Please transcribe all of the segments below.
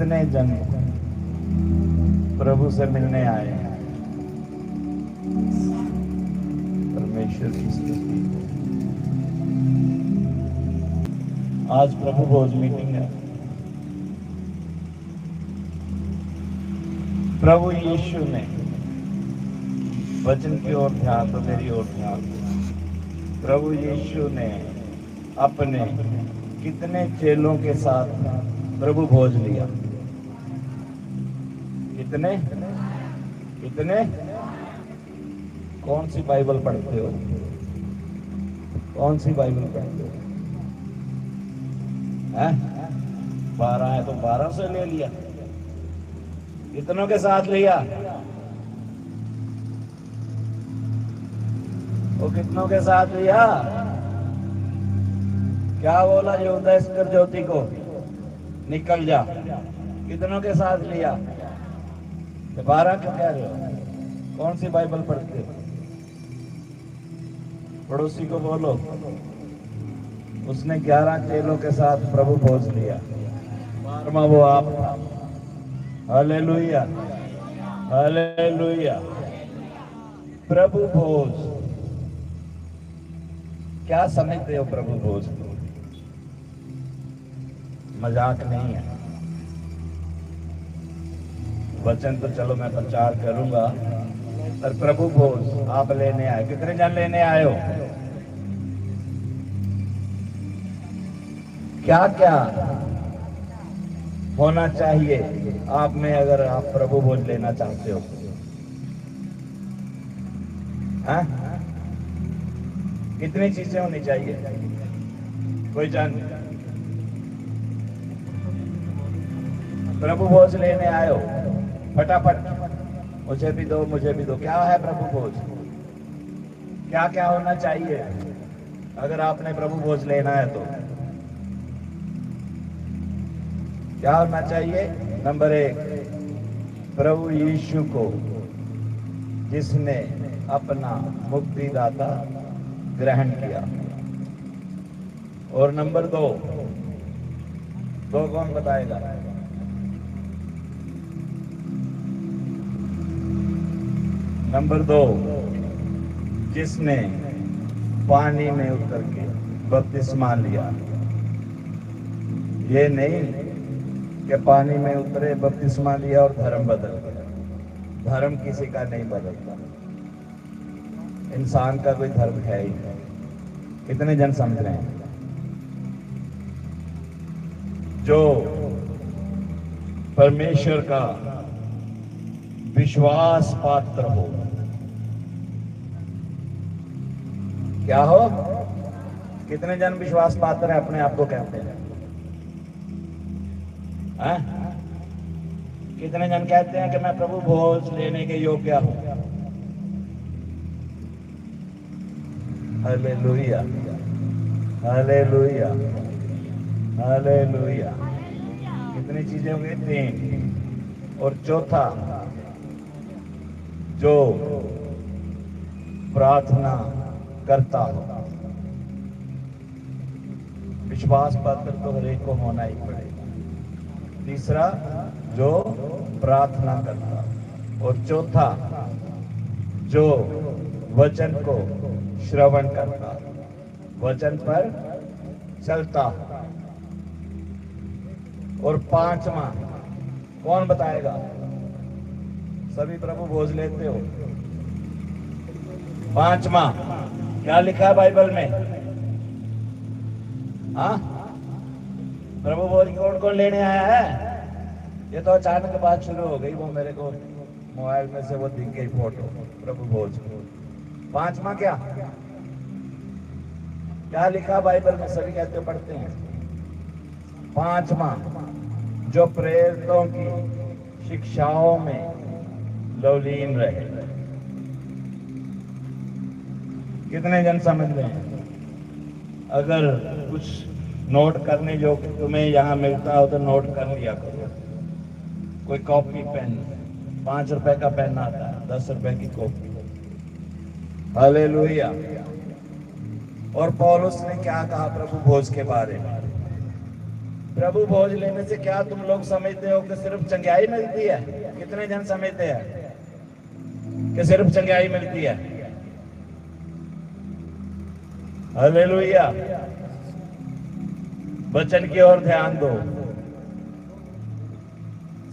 कितने जन प्रभु से मिलने आए हैं। परमेश्वर की स्तुति। आज प्रभु भोज मीटिंग है। प्रभु यीशु ने वचन की ओर ध्यान, तो मेरी ओर ध्यान। प्रभु यीशु ने अपने कितने चेलों के साथ प्रभु भोज लिया? कितने कितने? कौन सी बाइबल पढ़ते हो? कौन सी बाइबल पढ़ते हो? हैं? 12 है तो 12 से ले लिया। कितनों के साथ लिया? वो कितनों के साथ लिया? क्या बोला यहूदा इस्करियोती को? निकल जा। कितनों के साथ लिया? 12 क्यों कह रहे हो? कौन सी बाइबल पढ़ते हो? पड़ोसी को बोलो, उसने 11 चेलों के साथ प्रभु भोज लिया। 12वां वो आप था। Hallelujah, hallelujah. प्रभु भोज क्या समझते हो? प्रभु भोज मजाक नहीं है। वचन तो चलो मैं प्रचार करूंगा, पर प्रभु भोज आप लेने आए। कितने जन लेने आए हो? क्या क्या होना चाहिए आप में अगर आप प्रभु भोज लेना चाहते हो? हाँ? कितनी चीजें होनी चाहिए? कोई जान? प्रभु भोज लेने आए हो, फटाफट मुझे भी दो, मुझे भी दो। क्या है प्रभु भोज? क्या क्या होना चाहिए अगर आपने प्रभु भोज लेना है तो? क्या होना चाहिए? नंबर 1, प्रभु यीशु को जिसने अपना मुक्तिदाता ग्रहण किया। और नंबर 2 कौन बताएगा? नंबर 2, जिसने पानी में उतर के बपतिस्मा लिया। ये नहीं कि पानी में उतरे, बपतिस्मा लिया और धर्म बदल गया। धर्म किसी का नहीं बदलता। इंसान का कोई धर्म है ही नहीं। कितने जन समझ रहे हैं? जो परमेश्वर का विश्वास पात्र हो। क्या हो? कितने जन विश्वास पात्र है अपने आप को कहते हैं? कितने जन कहते हैं कि मैं प्रभु भोज लेने के योग्य हूं? Hallelujah, hallelujah, hallelujah. कितनी चीजें हो गई? 3। और चौथा, जो प्रार्थना करता हो। विश्वास पात्र तो हर एक को होना ही पड़ेगा। तीसरा, जो प्रार्थना करता। और चौथा, जो वचन को श्रवण करता, वचन पर चलता। और 5वां कौन बताएगा? सभी प्रभु भोज लेते हो। 5वां क्या लिखा है बाइबल में? हाँ? प्रभु भोज कौन कौन लेने आया है? ये तो अचानक बात शुरू हो गई। वो मेरे को मोबाइल में से वो दिख गई फोटो प्रभु भोज। 5वां क्या क्या लिखा बाइबल में? सभी कहते हो, पढ़ते हैं। 5वां, जो प्रेरितों की शिक्षाओं में लवलीन रहे। कितने जन समझ रहे हैं? अगर कुछ नोट करने जो तुम्हें यहाँ मिलता हो तो नोट कर लिया करो। कोई कॉपी पेन, 5 रुपए का पेन आता है, 10 रुपए की कॉपी। हालेलुया। और पौलुस ने क्या कहा प्रभु भोज के बारे में? प्रभु भोज लेने से क्या तुम लोग समझते हो कि सिर्फ चंगाई मिलती है? कितने जन समझते हैं कि सिर्फ चंगाई मिलती है? हालेलुया। वचन की ओर ध्यान दो।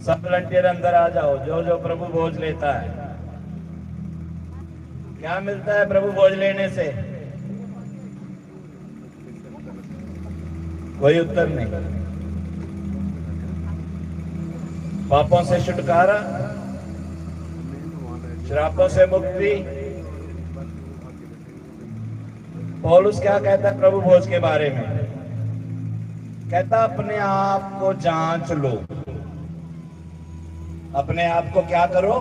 सब वॉलंटियर अंदर आ जाओ। जो जो प्रभु भोज लेता है, क्या मिलता है प्रभु भोज लेने से? कोई उत्तर नहीं। पापों से छुटकारा, श्रापों से मुक्ति। पौलुस क्या कहता है प्रभु भोज के बारे में? कहता अपने आप को जांच लो। अपने आप को क्या करो?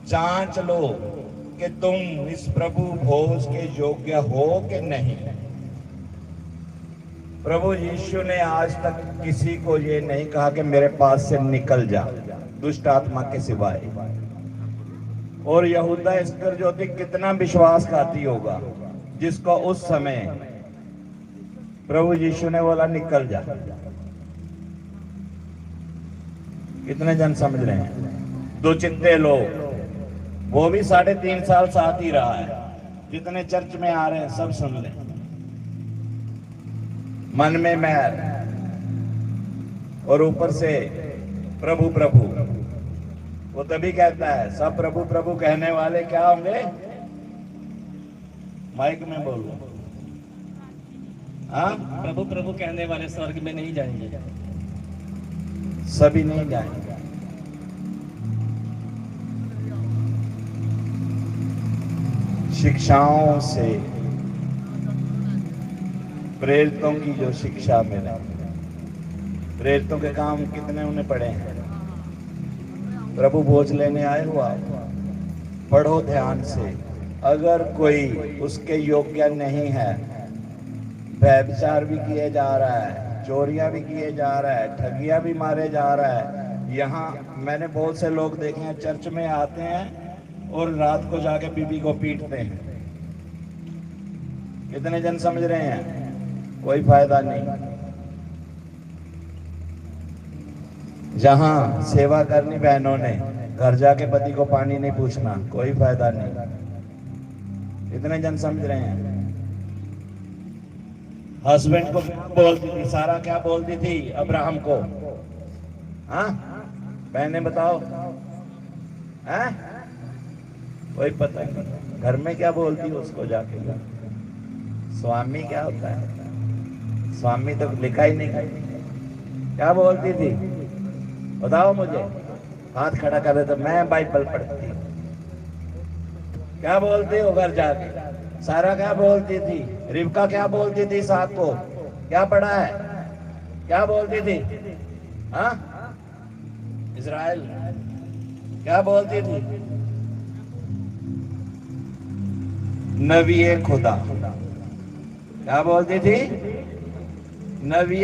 जांच लो कि तुम इस प्रभु भोज के योग्य हो कि नहीं। प्रभु यीशु ने आज तक किसी को ये नहीं कहा कि मेरे पास से निकल जा, दुष्ट आत्मा के सिवाय। और यहूदा इस्करियोती कितना विश्वासघाती होगा जिसको उस समय प्रभु यीशु ने बोला निकल जा। कितने जन समझ रहे हैं? दो चित्ते लोग, वो भी 3.5 साल साथ ही रहा है। जितने चर्च में आ रहे हैं सब सुन लें। मन में मैल और ऊपर से प्रभु प्रभु। वो तभी कहता है सब प्रभु प्रभु कहने वाले क्या होंगे? माइक में बोलो। हाँ, प्रभु प्रभु कहने वाले स्वर्ग में नहीं जाएंगे। सभी नहीं जाएंगे। शिक्षाओं से, प्रेरितों की जो शिक्षा मिले, प्रेरितों के काम कितने उन्हें पढ़े हैं? प्रभु भोज लेने आए हो आप, पढ़ो ध्यान से। अगर कोई उसके योग्य नहीं है, व्यभिचार भी किए जा रहा है, चोरियां भी किए जा रहा है, ठगियां भी मारे जा रहा है। यहाँ मैंने बहुत से लोग देखे हैं, चर्च में आते हैं और रात को जाके बीबी को पीटते हैं। कितने जन समझ रहे हैं? कोई फायदा नहीं। जहां सेवा करनी बहनों ने, घर जाके पति को पानी नहीं पूछना, कोई फायदा नहीं। कितने जन समझ रहे हैं? हस्बैंड को बोलती थी सारा, क्या बोलती थी अब्राहम को? हाँ बहने बताओ, हैं? कोई पता नहीं। घर में क्या बोलती उसको जाके? स्वामी क्या होता है? स्वामी तो लिखा ही नहीं। क्या बोलती थी बताओ मुझे? हाथ खड़ा कर दे तो मैं बाइबल पढ़ती। क्या बोलती हो घर जाके? सारा क्या बोलती थी? रिबका क्या बोलती थी इसहाक को? क्या पढ़ा है? क्या बोलती थी? हाँ, इज़राइल क्या बोलती थी? नबी खुदा। क्या बोलती थी? नबी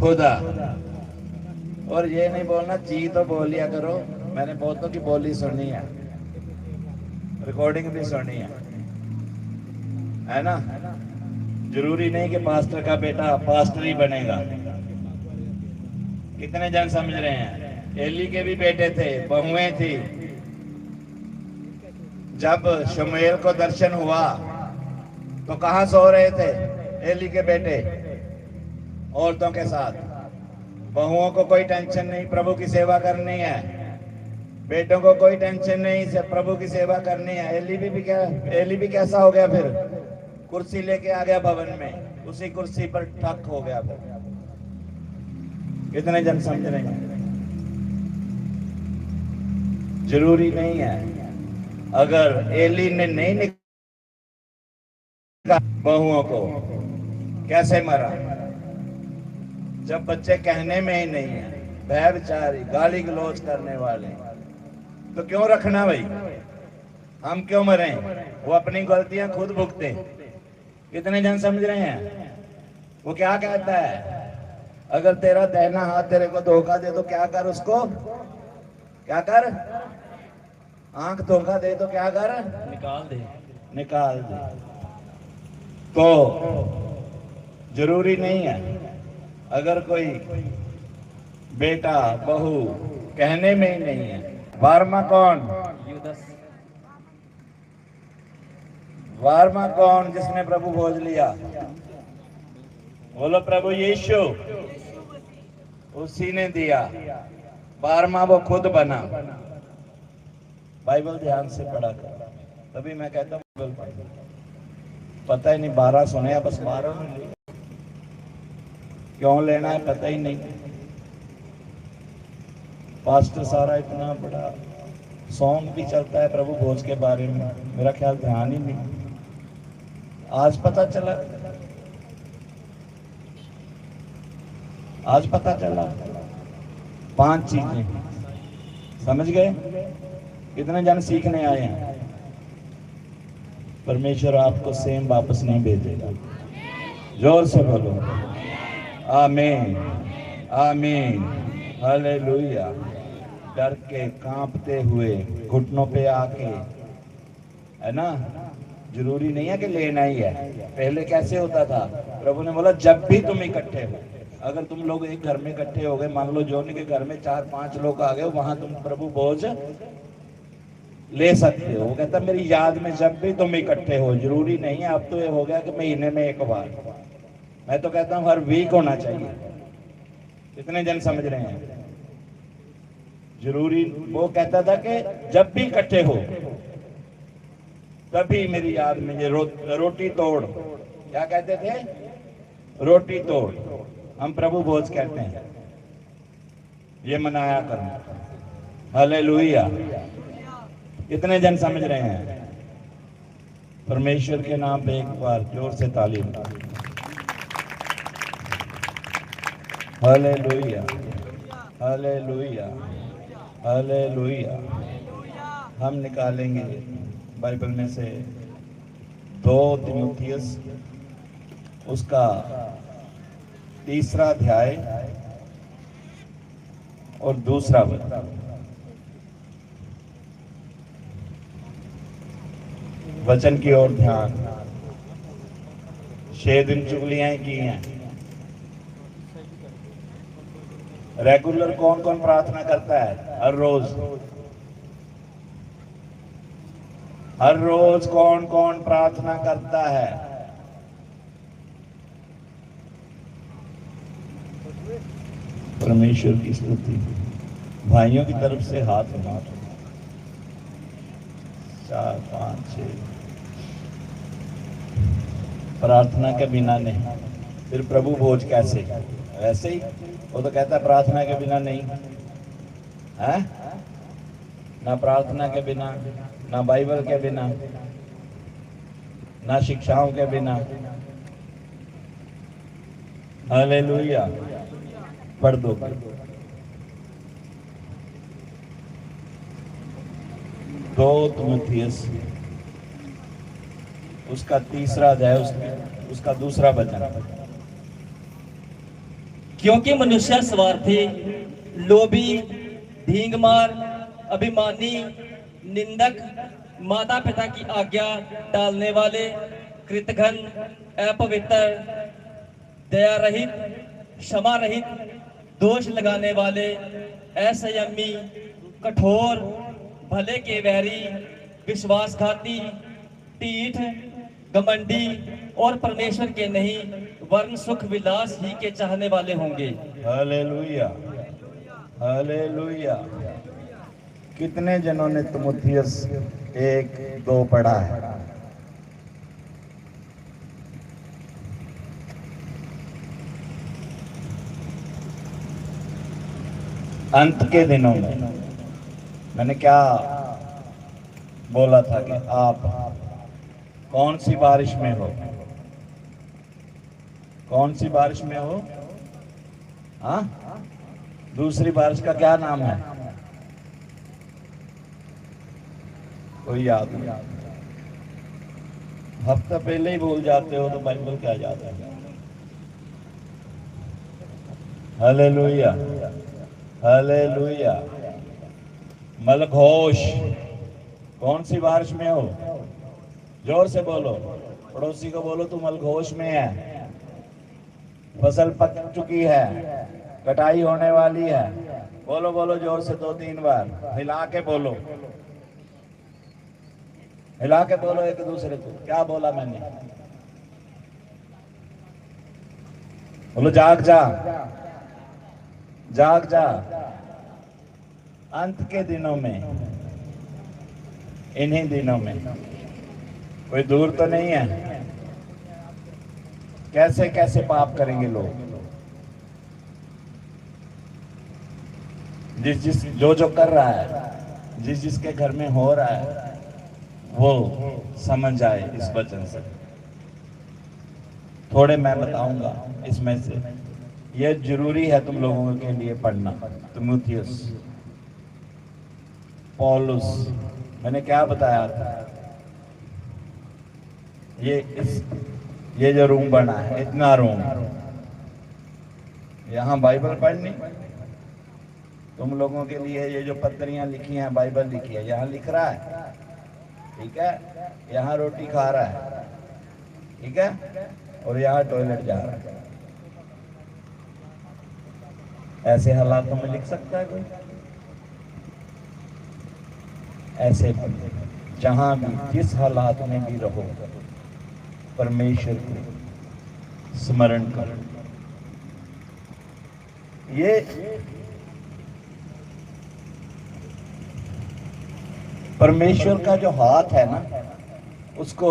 खुदा। और ये नहीं बोलना ची तो बोलिया करो। मैंने बहुतों की बोली सुनी है, रिकॉर्डिंग भी सुनी है ना? जरूरी नहीं कि पास्टर का बेटा पास्टर ही बनेगा। कितने जन समझ रहे हैं? एली के भी बेटे थे, बहुएं थी। जब शमूएल को दर्शन हुआ तो कहां सो रहे थे एली के बेटे? औरतों के साथ। बहुओं को कोई टेंशन नहीं, प्रभु की सेवा करनी है। बेटों को कोई टेंशन नहीं, से प्रभु की सेवा करनी है। एली भी कैसा हो गया फिर? कुर्सी लेके आ गया भवन में, उसी कुर्सी पर ठक हो गया फिर। कितने जन समझ रहे हैं? जरूरी नहीं है। अगर एली ने नहीं निकाला बहुओं को, कैसे मरा? जब बच्चे कहने में ही नहीं है, व्यभिचारी, गाली गलौज करने वाले, तो क्यों रखना भाई? हम क्यों मरें? वो अपनी गलतियां खुद भुगते। कितने जन समझ रहे हैं? वो क्या कहता है? अगर तेरा दाहिना हाथ तेरे को धोखा दे तो क्या कर उसको? क्या कर? आंख धोखा दे तो क्या कर? निकाल दे। निकाल दे। तो जरूरी नहीं है अगर कोई बेटा बहू कहने में ही नहीं है। 12वां कौन? यूदस। 12वां कौन जिसने प्रभु भोज लिया? बोलो प्रभु यीशु। उसी ने दिया। 12वां वो खुद बना। बाइबल ध्यान से पढ़ा कर, तभी मैं कहता हूँ बाइबल पढ़। पता ही नहीं 12 सुने हैं, बस 12 में ले। क्यों लेना है पता ही नहीं। पास्टर सारा इतना बड़ा सॉन्ग भी चलता है प्रभु भोज के बारे में, मेरा ख्याल ध्यान ही नहीं। आज पता चला, आज पता चला 5 चीजें। समझ गए? कितने जन सीखने आए हैं? परमेश्वर आपको सेम वापस नहीं भेजेगा। जोर से बोलो आमीन, आमीन, हालेलुया। डर के कांपते हुए घुटनों पे आके, है ना, जरूरी नहीं है कि लेना ही है। पहले कैसे होता था? प्रभु ने बोला जब भी तुम इकट्ठे हो, अगर तुम लोग एक घर में इकट्ठे हो गए, मान लो जोनी के घर में 4-5 लोग आ गए, वहां तुम प्रभु भोज ले सकते हो। वो कहता मेरी याद में जब भी तुम इकट्ठे हो, जरूरी नहीं है अब तो ये हो गया कि महीने में एक बार। मैं तो कहता हूँ हर वीक होना चाहिए। कितने जन समझ रहे हैं? जरूरी, वो कहता था कि जब भी इकट्ठे हो तभी मेरी याद में ये रोटी तोड़। क्या कहते थे? रोटी तोड़। हम प्रभु भोज कहते हैं, ये मनाया करना। हालेलुया। कितने जन समझ रहे हैं? परमेश्वर के नाम पे एक बार जोर से तालीम। Hallelujah, hallelujah, hallelujah. हम निकालेंगे बाइबल में से 2 तीमुथियुस उसका 3रा अध्याय और 2रा वचन की ओर ध्यान। 6 दिन चुगलियां की हैं। रेगुलर कौन कौन प्रार्थना करता है? हर रोज, हर रोज कौन कौन प्रार्थना करता है? परमेश्वर की स्तुति। भाइयों की तरफ से हाथ उठा। 4, 5, 6। प्रार्थना के बिना नहीं। फिर प्रभु भोज कैसे? वैसे ही वो तो कहता है प्रार्थना के बिना नहीं है। ना प्रार्थना के बिना, ना बाइबल के बिना, ना शिक्षाओं के बिना। हालेलुया। पढ़ दो। 2 तीमुथियुस उसका 3रा अध्याय, उसका 2रा वचन। क्योंकि मनुष्य स्वार्थी, लोभी, ढींगमार, अभिमानी, निंदक, माता पिता की आज्ञा टालने वाले, कृतघ्न, अपवित्र, दया रहित, क्षमा रहित, दोष लगाने वाले, असंयमी, कठोर, भले के वैरी, विश्वासघाती, टीठ, घमंडी और परमेश्वर के नहीं वरन सुख विलास ही के चाहने वाले होंगे। Hallelujah, hallelujah. कितने जनों ने तीमुथियुस 1-2 पढ़ा है? अंत के दिनों में मैंने क्या बोला था कि आप कौन सी बारिश में हो? कौन सी बारिश में हो? हाँ, दूसरी बारिश का क्या नाम है? कोई याद नहीं? हफ्ता पहले ही भूल जाते हो तो बाइबल क्या याद है? Hallelujah, hallelujah. मलघोष। कौन सी बारिश में हो? जोर से बोलो। पड़ोसी को बोलो तू मलघोष में है। फसल पक चुकी है, कटाई होने वाली है। बोलो बोलो जोर से 2-3 बार, हिला के बोलो, हिला के बोलो एक दूसरे को। क्या बोला मैंने? बोलो जाग जा, जाग जा। अंत के दिनों में, इन्हीं दिनों में, कोई दूर तो नहीं है। कैसे कैसे पाप करेंगे लोग, जिस जो कर रहा है, जिसके घर में हो रहा है, वो समझ जाए इस वचन से। थोड़े मैं बताऊंगा इसमें से, ये जरूरी है तुम लोगों के लिए पढ़ना। तीमुथियुस, पौलुस, मैंने क्या बताया था? ये जो रूम बना है, इतना रूम, यहाँ बाइबल पढ़नी तुम लोगों के लिए। ये जो पत्रियां लिखी हैं, बाइबल लिखी है, यहाँ लिख रहा है, ठीक है? यहाँ रोटी खा रहा है, ठीक है? और यहाँ टॉयलेट जा रहा है। ऐसे हालातों में लिख सकता है कोई? ऐसे जहां भी, जिस हालात में भी रहो, परमेश्वर को स्मरण करो। ये परमेश्वर का जो हाथ है ना, उसको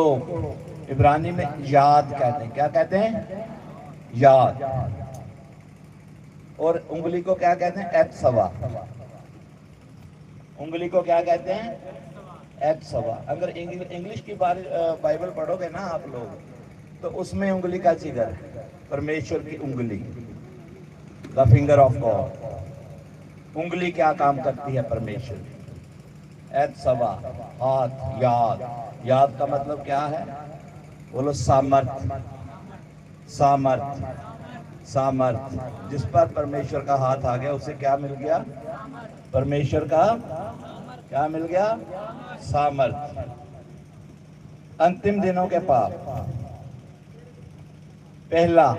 इब्रानी में याद कहते हैं। क्या कहते हैं? याद। और उंगली को क्या कहते हैं? एत्सवा। उंगली को क्या कहते हैं? एत्सवा। अगर इंग्लिश की बाइबल पढ़ोगे ना आप लोग, तो उसमें उंगली का जिक्र है, परमेश्वर की उंगली, द फिंगर ऑफ गॉड। उंगली क्या काम करती है परमेश्वर? एत्सवा, हाथ, याद। याद का मतलब क्या है? बोलो सामर्थ, सामर्थ, सामर्थ। जिस पर परमेश्वर का हाथ आ गया, उसे क्या मिल गया? परमेश्वर का क्या मिल गया? सामर्थ। अंतिम दिनों के पाप, पहला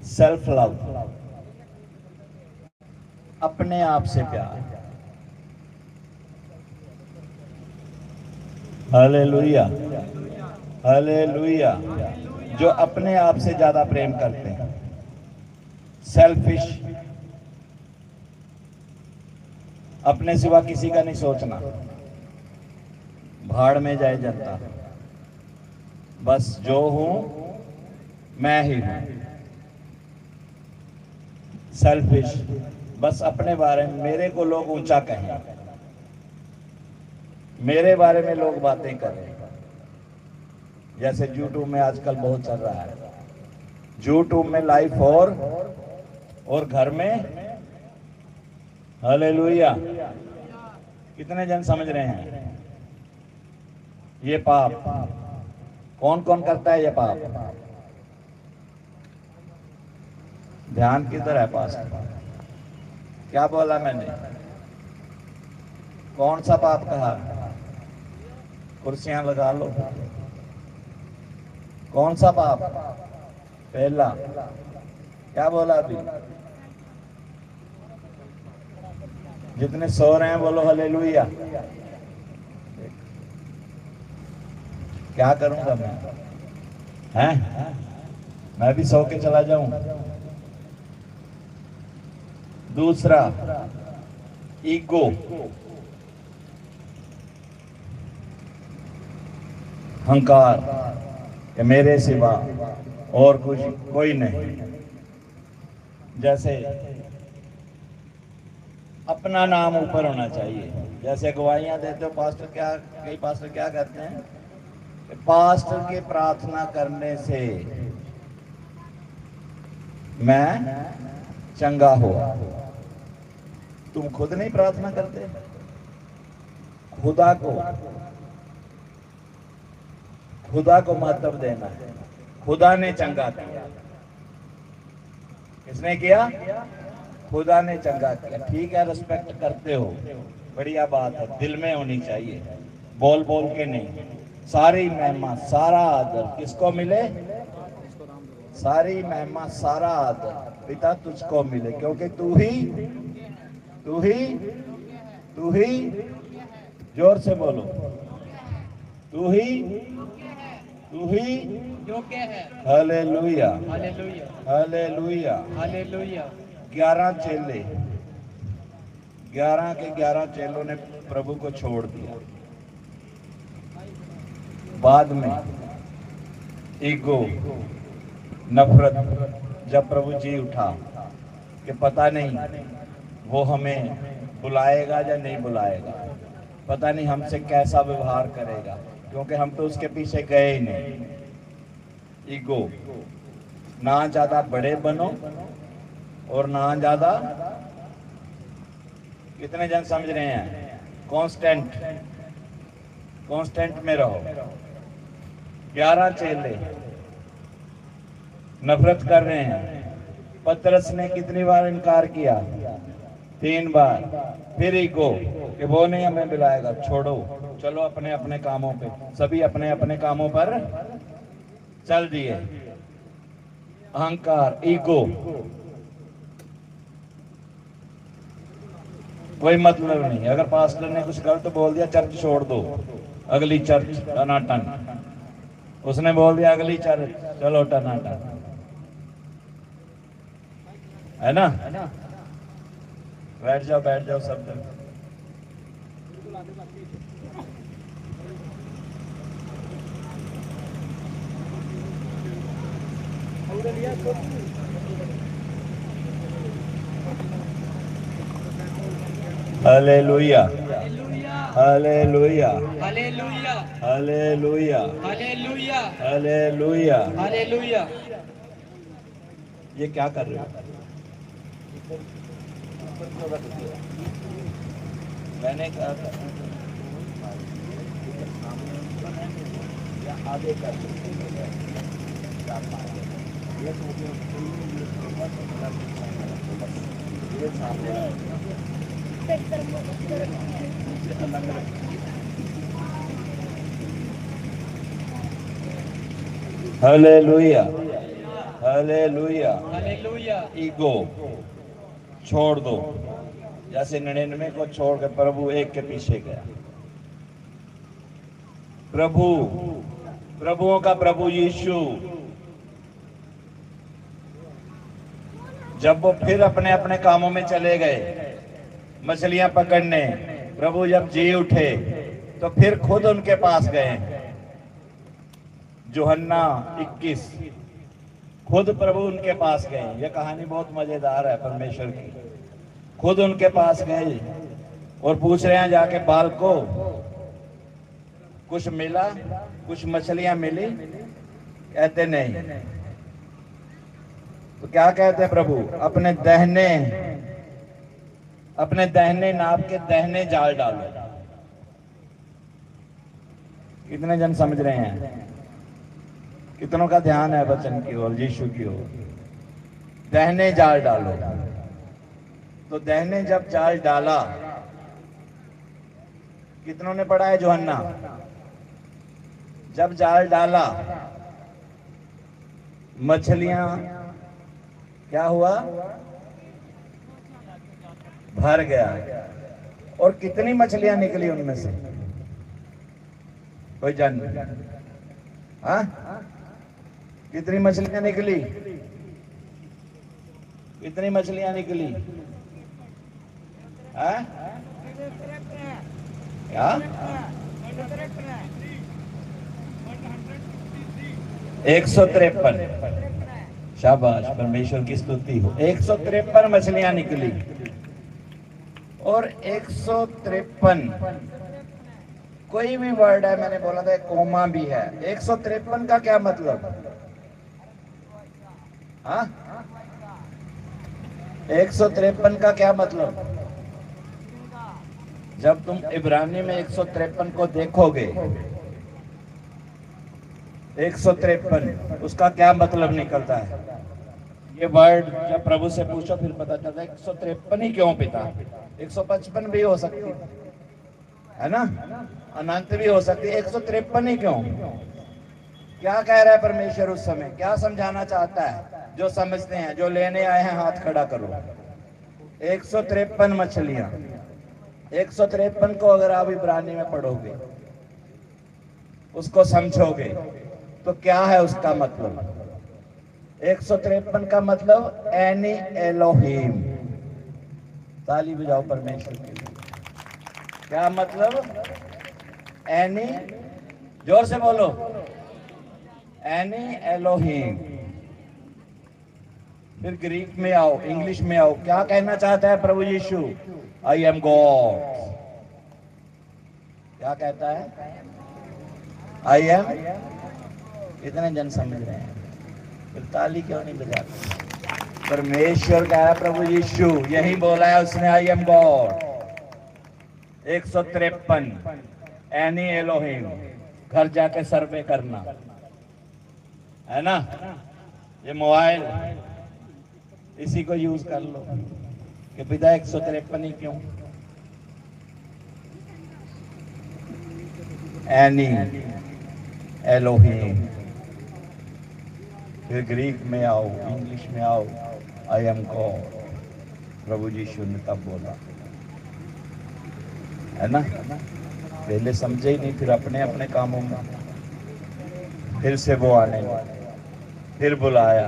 सेल्फ लव, अपने आप से प्यार। Hallelujah, hallelujah. जो अपने आप से ज्यादा प्रेम करते हैं, सेल्फिश, अपने सिवा किसी का नहीं सोचना, भाड़ में जाए जनता, बस जो हूं मैं ही हूं। सेल्फिश, बस अपने बारे में, मेरे को लोग ऊंचा कहें, मेरे बारे में लोग बातें कर रहे हैं। जैसे यूट्यूब में आजकल बहुत चल रहा है, यूट्यूब में लाइफ और घर में। हालेलुया। कितने जन समझ रहे हैं? ये पाप कौन कौन करता है? ये पाप ध्यान किधर है? पास क्या बोला मैंने? कौन सा पाप कहा? कुर्सियां लगा लो। कौन सा पाप? पहला क्या बोला अभी? जितने सो रहे हैं बोलो हालेलुया। क्या करूंगा मैं? हैं? मैं भी सो के चला जाऊं? दूसरा ईगो, अहंकार, कि मेरे सिवा और कुछ कोई नहीं। जैसे अपना नाम ऊपर होना चाहिए। जैसे गवाहियां देते हो पास्टर, क्या कई पास्टर क्या कहते हैं? पास्टर के प्रार्थना करने से मैं चंगा हुआ। तुम खुद नहीं प्रार्थना करते? खुदा को महत्व देना है। खुदा ने चंगा किया। किसने किया? खुदा ने चंगा किया। ठीक है, रिस्पेक्ट करते हो, बढ़िया बात है, दिल में होनी चाहिए, बोल बोल के नहीं। सारी महिमा, सारा आदर किसको मिले? सारी महिमा, सारा आदर पिता तुझको मिले, क्योंकि तू ही जोर से बोलो, तू ही योग्य है। Hallelujah, hallelujah, hallelujah. हालेलुया। 11 चेले, 11 के 11 चेलों ने प्रभु को छोड़ दिया। बाद में ईगो, नफरत, जब प्रभु जी उठा कि पता नहीं वो हमें बुलाएगा या नहीं बुलाएगा, पता नहीं हमसे कैसा व्यवहार करेगा, क्योंकि हम तो उसके पीछे गए ही नहीं। ईगो, ना ज्यादा बड़े बनो और ना ज्यादा, कितने जन समझ रहे हैं, कांस्टेंट में रहो। 11 चेले नफरत कर रहे हैं। पतरस ने कितनी बार इनकार किया? 3 बार। फिर ईगो कि वो नहीं हमें बुलाएगा, छोड़ो, चलो अपने अपने कामों पे। सभी अपने अपने कामों पर चल दिए। अहंकार, ईगो, कोई मतलब नहीं। अगर पास्टर ने कुछ गलत बोल दिया, चर्च छोड़ दो, अगली चर्च टनाटन। उसने बोल दिया अगली चर्च, चलो टनाटन, है ना? बैठ जाओ सब जन। Hallelujah, hallelujah, hallelujah, hallelujah, hallelujah, hallelujah. Hallelujah. ये क्या कर रहे हो? मैंने कहा था आगे कर ये सामने हालेलुया, हालेलुया, हालेलुया। ईगो छोड़ दो। जैसे 99 को छोड़कर प्रभु एक के पीछे गया। प्रभु, प्रभुओं का प्रभु यीशु, जब वो फिर अपने अपने कामों में चले गए, मछलियां पकड़ने, प्रभु जब जी उठे तो फिर खुद उनके पास गए। यूहन्ना 21, खुद प्रभु उनके पास गए। यह कहानी बहुत मजेदार है परमेश्वर की। खुद उनके पास गए और पूछ रहे हैं जाके, बालको कुछ मिला, कुछ मछलियां मिली? कहते नहीं। तो क्या कहते हैं प्रभु? अपने दहने नाव के दहने जाल डालो। कितने जन समझ रहे हैं? कितनों का ध्यान है वचन की ओर, यीशु की ओर? दहने जाल डालो। तो दहने जब जाल डाला, कितनों ने पढ़ा है यूहन्ना? जब जाल डाला, मछलियां क्या हुआ? भर गया। और कितनी मछलियां निकली उनमें से? कोई जान? हाँ, कितनी मछलियां निकली? कितनी मछलियां निकली? हाँ? क्या? 153। शाबाश, परमेश्वर की स्तुति हो। 153 मछलियां निकली। और 153, कोई भी वर्ड है, मैंने बोला था कोमा भी है। 153 का क्या मतलब? हाँ, 153 का क्या मतलब? जब तुम इब्रानी में 153 को देखोगे, 153 उसका क्या मतलब निकलता है? ये वर्ड जब प्रभु से पूछो फिर पता चलता है। 153 ही क्यों पिता? 155 भी हो सकती है ना, अनंत भी हो सकती है। 153 ही क्यों? क्या कह रहा है परमेश्वर उस समय, क्या समझाना चाहता है? जो समझते हैं, जो लेने आए हैं, हाथ खड़ा करो। 153 मछलियां। 153 को अगर आप इब्रानी में पढ़ोगे, उसको समझोगे, तो क्या है उसका मतलब? 153 का मतलब एनी एलोहिम। ताली बजाओ परमेश्वर के लिए। क्या मतलब? एनी, जोर से बोलो, एनी एलोहिम। फिर ग्रीक में आओ, इंग्लिश में आओ, क्या कहना चाहता है प्रभु यीशु? I am God. क्या कहता है? I am. इतने जन समझ रहे हैं, फिर ताली क्यों नहीं बजाते? परमेश्वर का है प्रभु यीशु, यही बोला है उसने, I am God. 153 any Elohim. घर जाके सर्वे करना है ना, ये मोबाइल इसी को यूज कर लो कि पिता 153 ही क्यों? Any Elohim. फिर ग्रीक में आओ, इंग्लिश में आओ, आई एम गॉड। प्रभु यीशु ने तब बोला, है ना। पहले समझे ही नहीं, फिर अपने अपने कामों में फिर से वो आने लगे। फिर बुलाया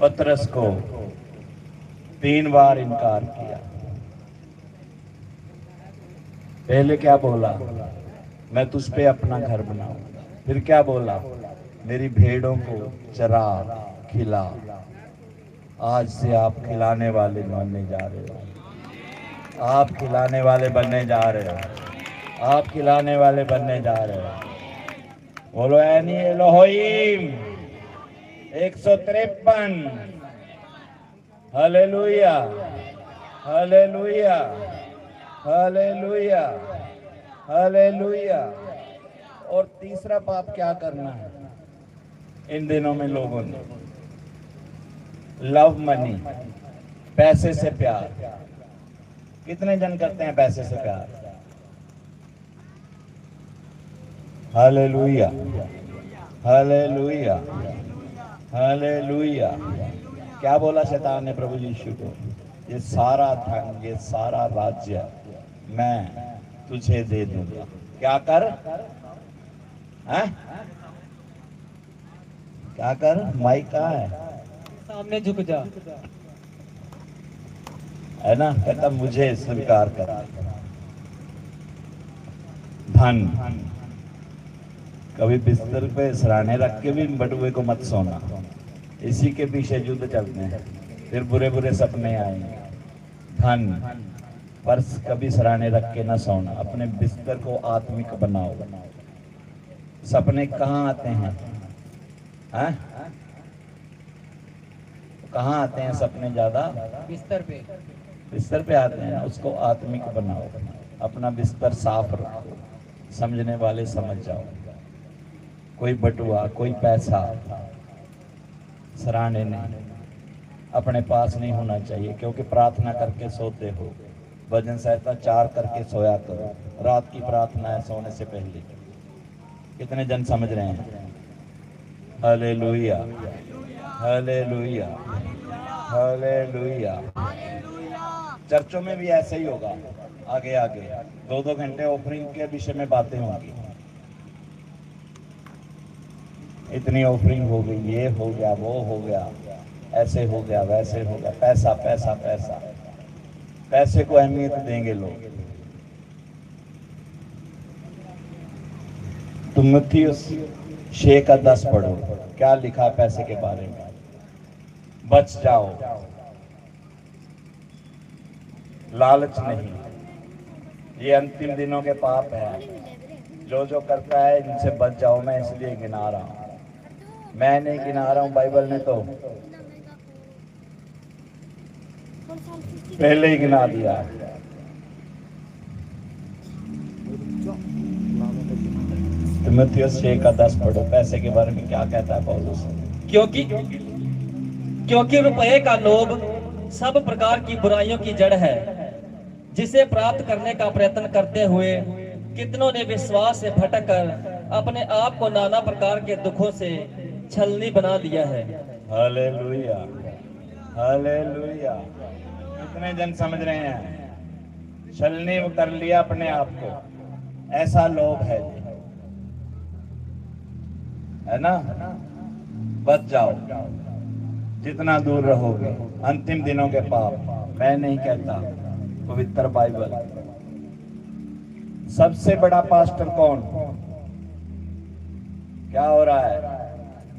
पतरस को, 3 बार इनकार किया। पहले क्या बोला? मैं तुझ पे अपना घर बनाऊंगा। फिर क्या बोला? मेरी भेड़ों को चरा, खिला। आज से आप खिलाने वाले बनने जा रहे हो। आप खिलाने वाले बनने जा रहे हो। आप खिलाने वाले बनने जा रहे हो। बोलो any Elohim. 153। Hallelujah, hallelujah, hallelujah, hallelujah. और तीसरा पाप क्या करना है इन दिनों में लोगों ने? लव मनी, पैसे से प्यार। कितने जन करते हैं पैसे से प्यार? Hallelujah, hallelujah, hallelujah. क्या बोला शैतान ने प्रभु यीशु को? ये सारा धन, ये सारा राज्य मैं तुझे दे दूंगा। क्या कर? हैं? क्या कर? माइक कहाँ है? सामने झुक जा। है ना, कहता मुझे स्वीकार कर। धन कभी बिस्तर पे सराहने रख के भी बटुए को मत सोना, इसी के पीछे युद्ध चलते हैं। फिर बुरे बुरे सपने आएंगे। धन पर्स कभी सराहने रख के ना सोना, अपने बिस्तर को आत्मिक बनाओ। सपने कहाँ आते हैं? हैं? कहाँ आते हैं सपने? ज्यादा बिस्तर पे। बिस्तर पे आते हैं। उसको आत्मिक बनाओ, अपना बिस्तर साफ रखो, समझने वाले समझ जाओ। कोई बटुआ, कोई पैसा सराहने नहीं, अपने पास नहीं होना चाहिए, क्योंकि प्रार्थना करके सोते हो। भजन संहिता 4 करके सोया करो। रात की प्रार्थना है सोने से पहले। कितने जन समझ रहे हैं? Hallelujah, hallelujah, hallelujah. चर्चों में भी ऐसे ही होगा। आगे आगे 2-2 घंटे ऑफरिंग के विषय में बातें होंगी। इतनी ऑफरिंग हो गई, ये हो गया, वो हो गया, ऐसे हो गया, वैसे हो गया। पैसा पैसा पैसा, पैसे को अहमियत देंगे लोग। तीमुथियुस 6:10 पढ़ो, क्या लिखा पैसे के बारे में? बच जाओ, लालच नहीं। ये अंतिम दिनों के पाप है। जो जो करता है इनसे बच जाओ। मैं इसलिए गिना रहा हूं, मैं नहीं गिना रहा हूं, बाइबल ने तो पहले ही गिना दिया। तीमुथियुस 6:10 पढ़ो, पैसे के बारे में क्या कहता है पौलुस? क्योंकि रुपए का लोभ सब प्रकार की बुराइयों की जड़ है, जिसे प्राप्त करने का प्रयत्न करते हुए कितनों ने विश्वास से भटक कर अपने आप को नाना प्रकार के दुखों से छलनी बना दिया है। Hallelujah, hallelujah. कितने जन समझ रहे हैं? छलनी कर लिया अपने आप को। ऐसा लोभ है ना? बच जाओ जितना दूर रहोगे अंतिम दिनों के पाप। मैं नहीं कहता, पवित्र बाइबल। सबसे बड़ा पास्टर कौन? क्या हो रहा है?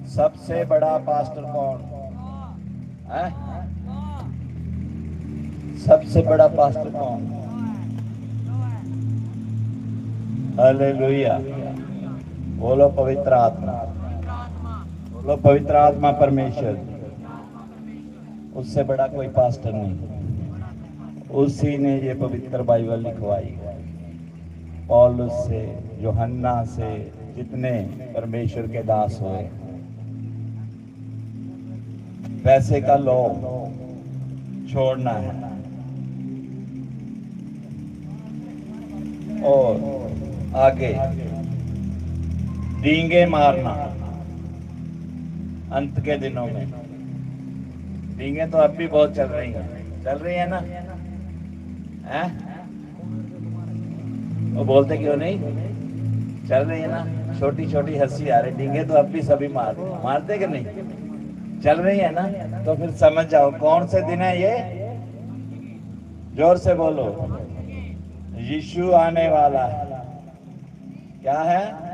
सबसे बड़ा पास्टर कौन है? सबसे बड़ा पास्टर कौन? हालेलुया। बोलो पवित्र आत्मा, बोलो पवित्र आत्मा परमेश्वर। उससे बड़ा कोई पास्टर नहीं। उसी ने ये पवित्र बाइबल लिखवाई। पौलुस से, यूहन्ना से, जितने परमेश्वर के दास हुए। पैसे का लोभ छोड़ना है और आगे डींगे मारना। अंत के दिनों में डींगे तो अब भी बहुत चल रही है ना? हैं? वो बोलते क्यों नहीं? चल रही है ना? छोटी छोटी हंसी आ रही। डींगे तो अब भी सभी मारते कि नहीं? चल रही है ना? तो फिर समझ जाओ कौन से दिन है ये। जोर से बोलो, यीशु आने वाला है। क्या है?